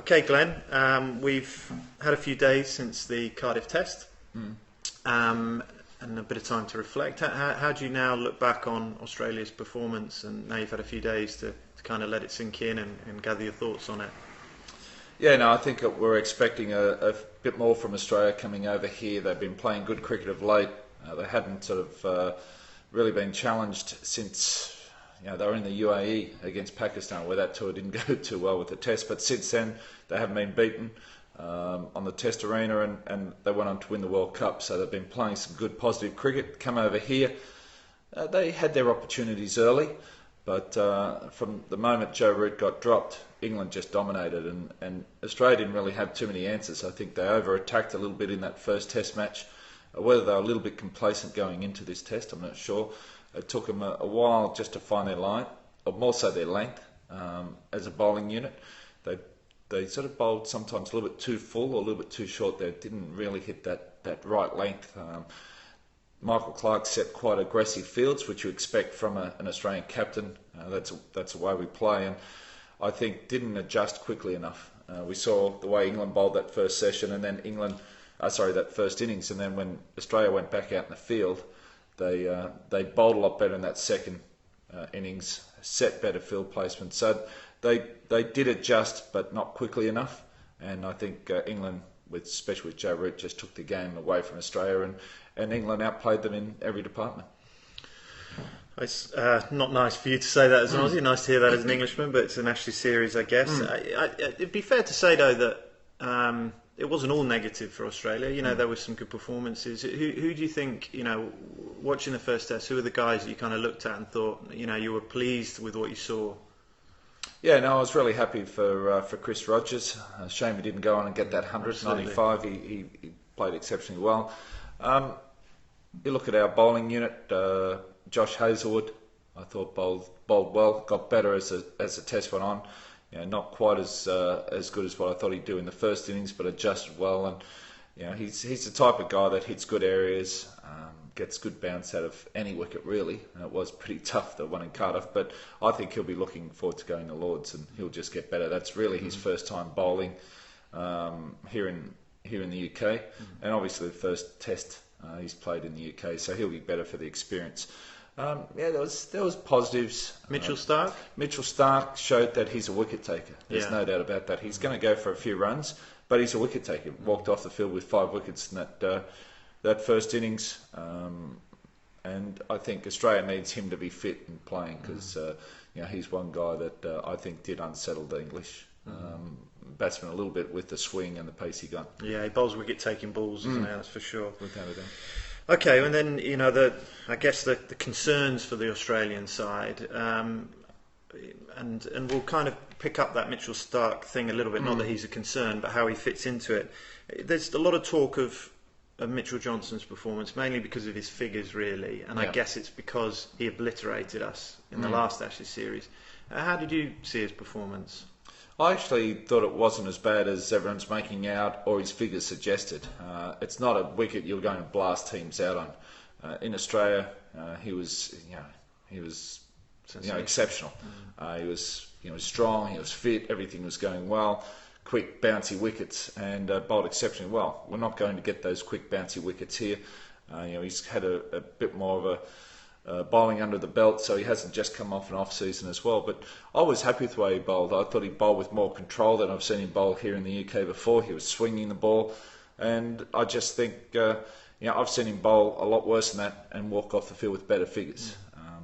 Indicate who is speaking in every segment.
Speaker 1: Okay, Glenn, we've had a few days since the Cardiff Test, and a bit of time to reflect. How do you now look back on Australia's performance, and now you've had a few days to kind of let it sink in and gather your thoughts on it?
Speaker 2: Yeah, no, I think we're expecting a bit more from Australia coming over here. They've been playing good cricket of late. They hadn't sort of really been challenged since they were in the UAE against Pakistan, where that tour didn't go too well with the Test. But since then, they haven't been beaten on the Test arena, and they went on to win the World Cup. So they've been playing some good, positive cricket. Come over here, they had their opportunities early, but from the moment Joe Root got dropped, England just dominated, and Australia didn't really have too many answers. I think they over-attacked a little bit in that first Test match. Whether they were a little bit complacent going into this Test, I'm not sure. It took them a while just to find their line, or more so their length as a bowling unit. They sort of bowled sometimes a little bit too full or a little bit too short. They didn't really hit that right length. Michael Clarke set quite aggressive fields, which you expect from an Australian captain. That's the way we play, and I think didn't adjust quickly enough. We saw the way England bowled that first session, and then that first innings, and then when Australia went back out in the field, they bowled a lot better in that second innings, set better field placement. So they did adjust, but not quickly enough. And I think England, especially with Joe Root, just took the game away from Australia, and England outplayed them in every department.
Speaker 1: It's not nice for you to say that as an Aussie. Nice to hear that as an Englishman, but it's an Ashes series, I guess. It'd be fair to say, though, that it wasn't all negative for Australia. There were some good performances. Who do you think, watching the first Test, who were the guys that you kind of looked at and thought, you were pleased with what you saw?
Speaker 2: Yeah, no, I was really happy for Chris Rogers. Shame he didn't go on and get that 195. He played exceptionally well. You look at our bowling unit. Josh Hazlewood, I thought bowled well, got better as the Test went on. Not quite as good as what I thought he'd do in the first innings, but adjusted well. And he's the type of guy that hits good areas, gets good bounce out of any wicket really. And it was pretty tough, the one in Cardiff, but I think he'll be looking forward to going to Lords, and he'll just get better. That's really his first time bowling here in the UK, and obviously the first Test he's played in the UK, so he'll be better for the experience. There was positives.
Speaker 1: Mitchell Starc?
Speaker 2: Mitchell Starc showed that he's a wicket taker. There's no doubt about that. He's going to go for a few runs, but he's a wicket taker. Walked off the field with 5 wickets in that first innings, and I think Australia needs him to be fit and playing, because he's one guy that I think did unsettle the English batsman a little bit with the swing and the pace he got.
Speaker 1: Yeah, he bowls wicket-taking balls, isn't he? That's for sure.
Speaker 2: Without a doubt.
Speaker 1: Okay, and then I guess the concerns for the Australian side, and we'll kind of pick up that Mitchell Starc thing a little bit. Not that he's a concern, but how he fits into it. There's a lot of talk of Mitchell Johnson's performance, mainly because of his figures, really, and I guess it's because he obliterated us in the last Ashes series. How did you see his performance?
Speaker 2: I actually thought it wasn't as bad as everyone's making out, or his figures suggested. It's not a wicket you're going to blast teams out on. In Australia, he was exceptional. He was strong. He was fit. Everything was going well. Quick, bouncy wickets, and bowled exceptionally well. We're not going to get those quick, bouncy wickets here. He's had a bit more of a bowling under the belt, so he hasn't just come off an off-season as well. But I was happy with the way he bowled. I thought he bowled with more control than I've seen him bowl here in the UK before. He was swinging the ball, and I just think I've seen him bowl a lot worse than that and walk off the field with better figures.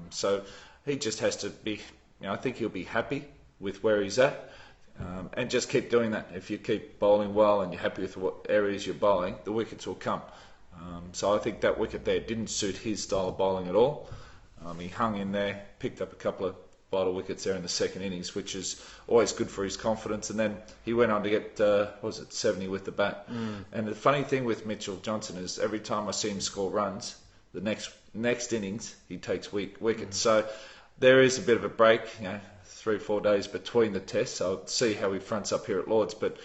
Speaker 2: So he just has to be. I think he'll be happy with where he's at, and just keep doing that. If you keep bowling well and you're happy with what areas you're bowling, the wickets will come. So I think that wicket there didn't suit his style of bowling at all. He hung in there, picked up a couple of vital wickets there in the second innings, which is always good for his confidence. And then he went on to get 70 with the bat. And the funny thing with Mitchell Johnson is every time I see him score runs, the next innings he takes wickets. So there is a bit of a break, 3 or 4 days between the tests. So I'll see how he fronts up here at Lords. But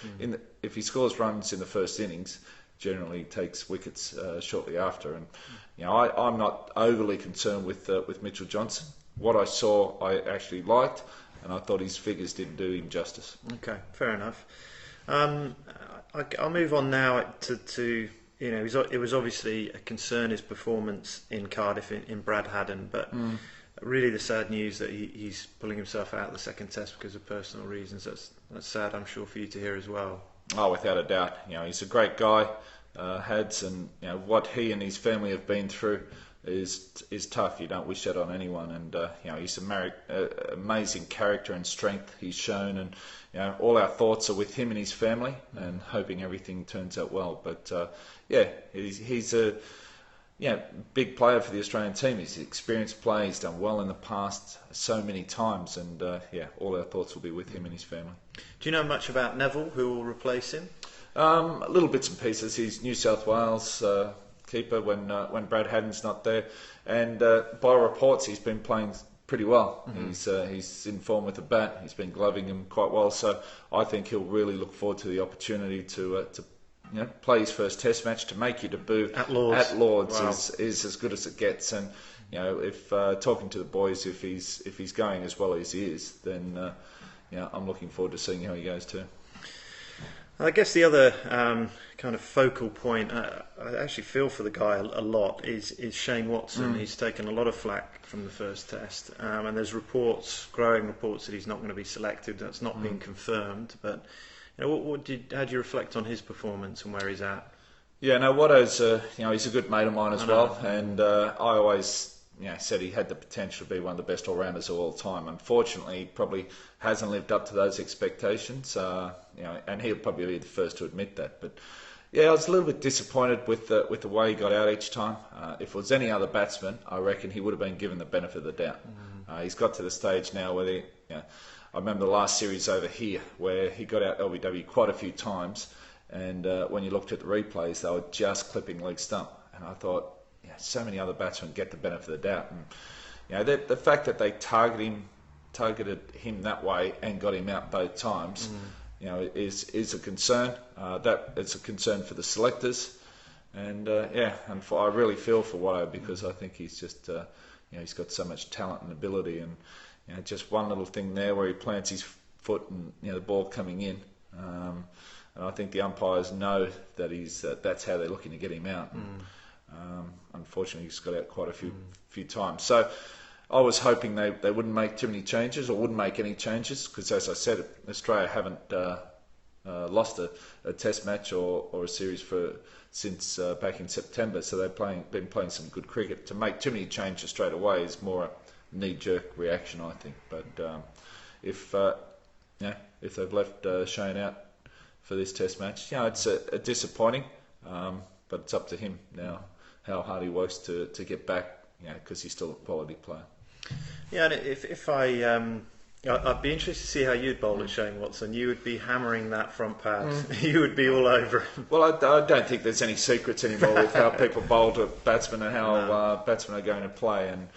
Speaker 2: if he scores runs in the first innings, generally takes wickets shortly after. And I'm not overly concerned with Mitchell Johnson. What I saw, I actually liked, and I thought his figures didn't do him justice.
Speaker 1: Okay, fair enough. Um, I'll move on now to it was obviously a concern his performance in Cardiff in Brad Haddon, but really the sad news that he's pulling himself out of the second test because of personal reasons. That's sad, I'm sure, for you to hear as well.
Speaker 2: Oh, without a doubt. He's a great guy, Hads, and what he and his family have been through is tough. You don't wish that on anyone, and he's amazing character and strength he's shown, and all our thoughts are with him and his family, and hoping everything turns out well. But he's a big player for the Australian team. He's an experienced player. He's done well in the past so many times, and all our thoughts will be with him and his family.
Speaker 1: Do you know much about Neville, who will replace him?
Speaker 2: Little bits and pieces. He's New South Wales keeper when Brad Haddon's not there, and by reports he's been playing pretty well. He's in form with the bat. He's been gloving him quite well, so I think he'll really look forward to the opportunity to play his first Test match, to make your debut
Speaker 1: at Lord's.
Speaker 2: Wow. is as good as it gets. And if talking to the boys, if he's going as well as he is, then I'm looking forward to seeing how he goes too.
Speaker 1: I guess the other kind of focal point, I actually feel for the guy a lot, is Shane Watson. He's taken a lot of flack from the first test, and there's growing reports that he's not going to be selected. That's not been confirmed, but how do you reflect on his performance and where he's at?
Speaker 2: Yeah, no, Watto's he's a good mate of mine as well, and I always said he had the potential to be one of the best all-rounders of all time. Unfortunately, he probably hasn't lived up to those expectations, and he'll probably be the first to admit that. But I was a little bit disappointed with the way he got out each time. If it was any other batsman, I reckon he would have been given the benefit of the doubt. He's got to the stage now where I remember the last series over here where he got out LBW quite a few times, and when you looked at the replays, they were just clipping leg stump, and I thought, so many other batsmen get the benefit of the doubt, and the fact that they targeted him that way and got him out both times, is a concern. That it's a concern for the selectors, and I really feel for Watto, because I think he's just he's got so much talent and ability, and just one little thing there where he plants his foot and the ball coming in, and I think the umpires know that that's how they're looking to get him out. Unfortunately, he's got out quite a few times. So I was hoping they wouldn't make too many changes, or wouldn't make any changes, because, as I said, Australia haven't lost a Test match or a series since back in September. So they've been playing some good cricket. To make too many changes straight away is more a knee-jerk reaction, I think. But if they've left Shane out for this Test match, it's a disappointing. But it's up to him now how hard he works to get back, because he's still a quality player.
Speaker 1: Yeah, and if I'd be interested to see how you'd bowl at Shane Watson. You would be hammering that front pad. You would be all over him.
Speaker 2: Well, I don't think there's any secrets anymore with how people bowl to batsmen and how batsmen are going to play. And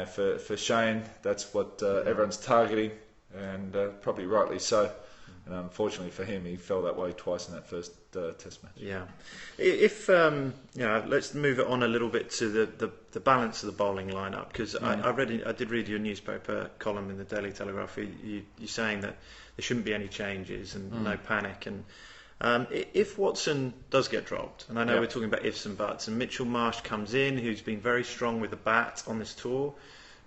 Speaker 2: for Shane, that's what everyone's targeting, and probably rightly so. And unfortunately for him, he fell that way twice in that first Test match.
Speaker 1: Yeah. If let's move it on a little bit to the balance of the bowling lineup, because I did read your newspaper column in the Daily Telegraph. You're saying that there shouldn't be any changes and no panic. And if Watson does get dropped, and I know we're talking about ifs and buts, and Mitchell Marsh comes in, who's been very strong with the bat on this tour,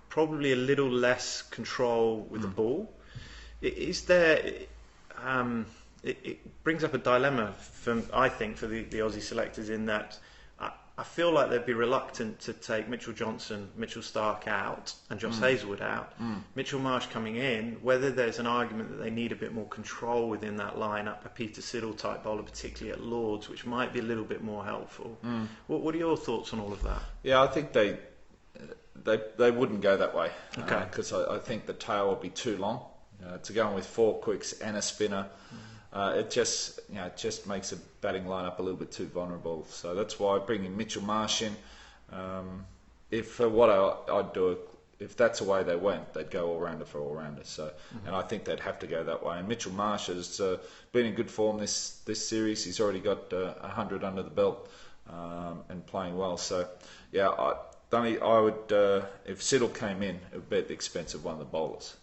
Speaker 1: probably a little less control with the ball. Is there? It brings up a dilemma, I think, for the Aussie selectors, in that I feel like they'd be reluctant to take Mitchell Starc out and Josh Hazlewood out. Mitchell Marsh coming in, whether there's an argument that they need a bit more control within that lineup, a Peter Siddle type bowler, particularly at Lords, which might be a little bit more helpful. What are your thoughts on all of that? Yeah,
Speaker 2: I think they wouldn't go that way.
Speaker 1: Okay.
Speaker 2: Because I think the tail will be too long. To go in with 4 quicks and a spinner, it just makes the batting lineup a little bit too vulnerable. So that's why bringing Mitchell Marsh in. If that's the way they went, they'd go all rounder for all rounder. So, and I think they'd have to go that way. And Mitchell Marsh has been in good form this series. He's already got 100 under the belt and playing well. So, I would if Siddle came in, it would be at the expense of one of the bowlers.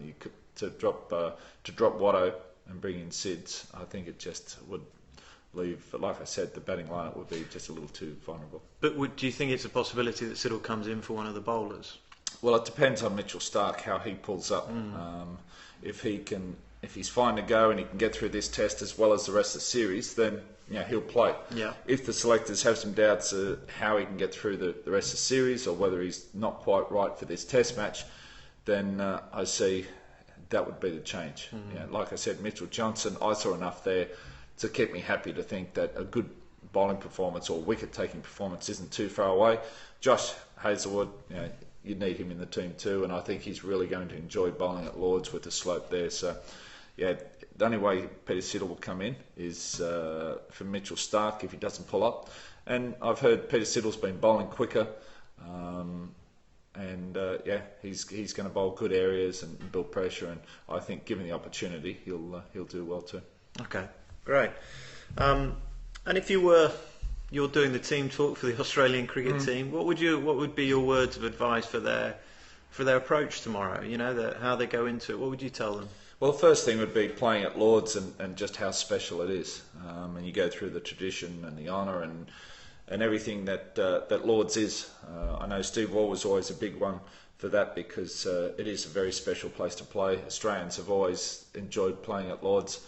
Speaker 2: You could to drop Watto and bring in Sids, I think it just would leave, like I said, the batting lineup would be just a little too vulnerable.
Speaker 1: But do you think it's a possibility that Siddle comes in for one of the bowlers?
Speaker 2: Well, it depends on Mitchell Starc, how he pulls up. If he's fine to go and he can get through this test as well as the rest of the series, then he'll play.
Speaker 1: Yeah.
Speaker 2: If the selectors have some doubts how he can get through the rest of the series, or whether he's not quite right for this test match, then I see that would be the change. Like I said, Mitchell Johnson, I saw enough there to keep me happy to think that a good bowling performance or wicket-taking performance isn't too far away. Josh Hazlewood, you need him in the team too, and I think he's really going to enjoy bowling at Lords with the slope there. So, the only way Peter Siddle will come in is for Mitchell Starc if he doesn't pull up. And I've heard Peter Siddle's been bowling quicker, he's going to bowl good areas and build pressure. And I think, given the opportunity, he'll do well too.
Speaker 1: Okay, great. And if you're doing the team talk for the Australian cricket team, what would be your words of advice for their approach tomorrow? How they go into it. What would you tell them?
Speaker 2: Well, the first thing would be playing at Lords and just how special it is. And you go through the tradition and the honour and everything that Lords is. I know Steve Waugh was always a big one for that, because it is a very special place to play. Australians have always enjoyed playing at Lords.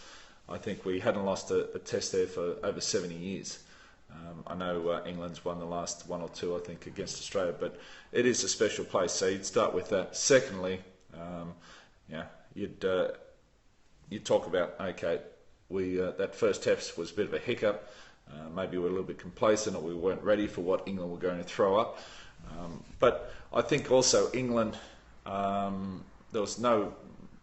Speaker 2: I think we hadn't lost a test there for over 70 years. I know England's won the last one or two, I think, against Australia, but it is a special place, so you'd start with that. Secondly, you'd talk about, okay, that first test was a bit of a hiccup. Maybe we're a little bit complacent, or we weren't ready for what England were going to throw up. But I think also England, there was no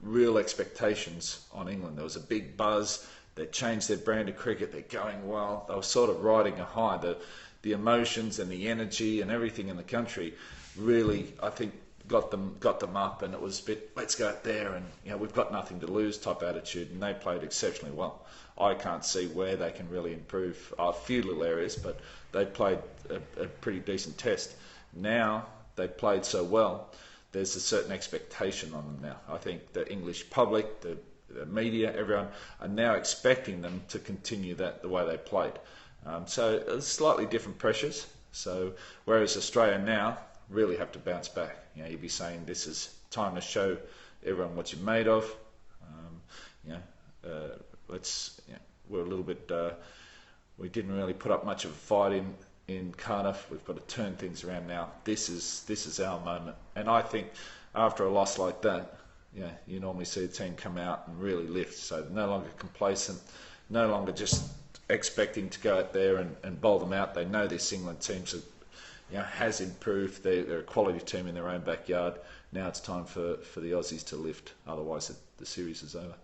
Speaker 2: real expectations on England. There was a big buzz. They changed their brand of cricket. They're going well. They were sort of riding a high. The emotions and the energy and everything in the country really, I think, got them up, and it was a bit, let's go out there and we've got nothing to lose type attitude, and they played exceptionally well. I can't see where they can really improve a few little areas, but they played a pretty decent test. Now they've played so well, there's a certain expectation on them now. I think the English public, the media, everyone are now expecting them to continue that the way they played. So it's slightly different pressures. So whereas Australia now really have to bounce back. You'd be saying this is time to show everyone what you're made of. We're a little bit. We didn't really put up much of a fight in Cardiff. We've got to turn things around now. This is our moment. And I think after a loss like that, you normally see a team come out and really lift. So no longer complacent, no longer just expecting to go out there and bowl them out. They know this England team has improved. They're a quality team in their own backyard. Now it's time for the Aussies to lift. Otherwise, the series is over.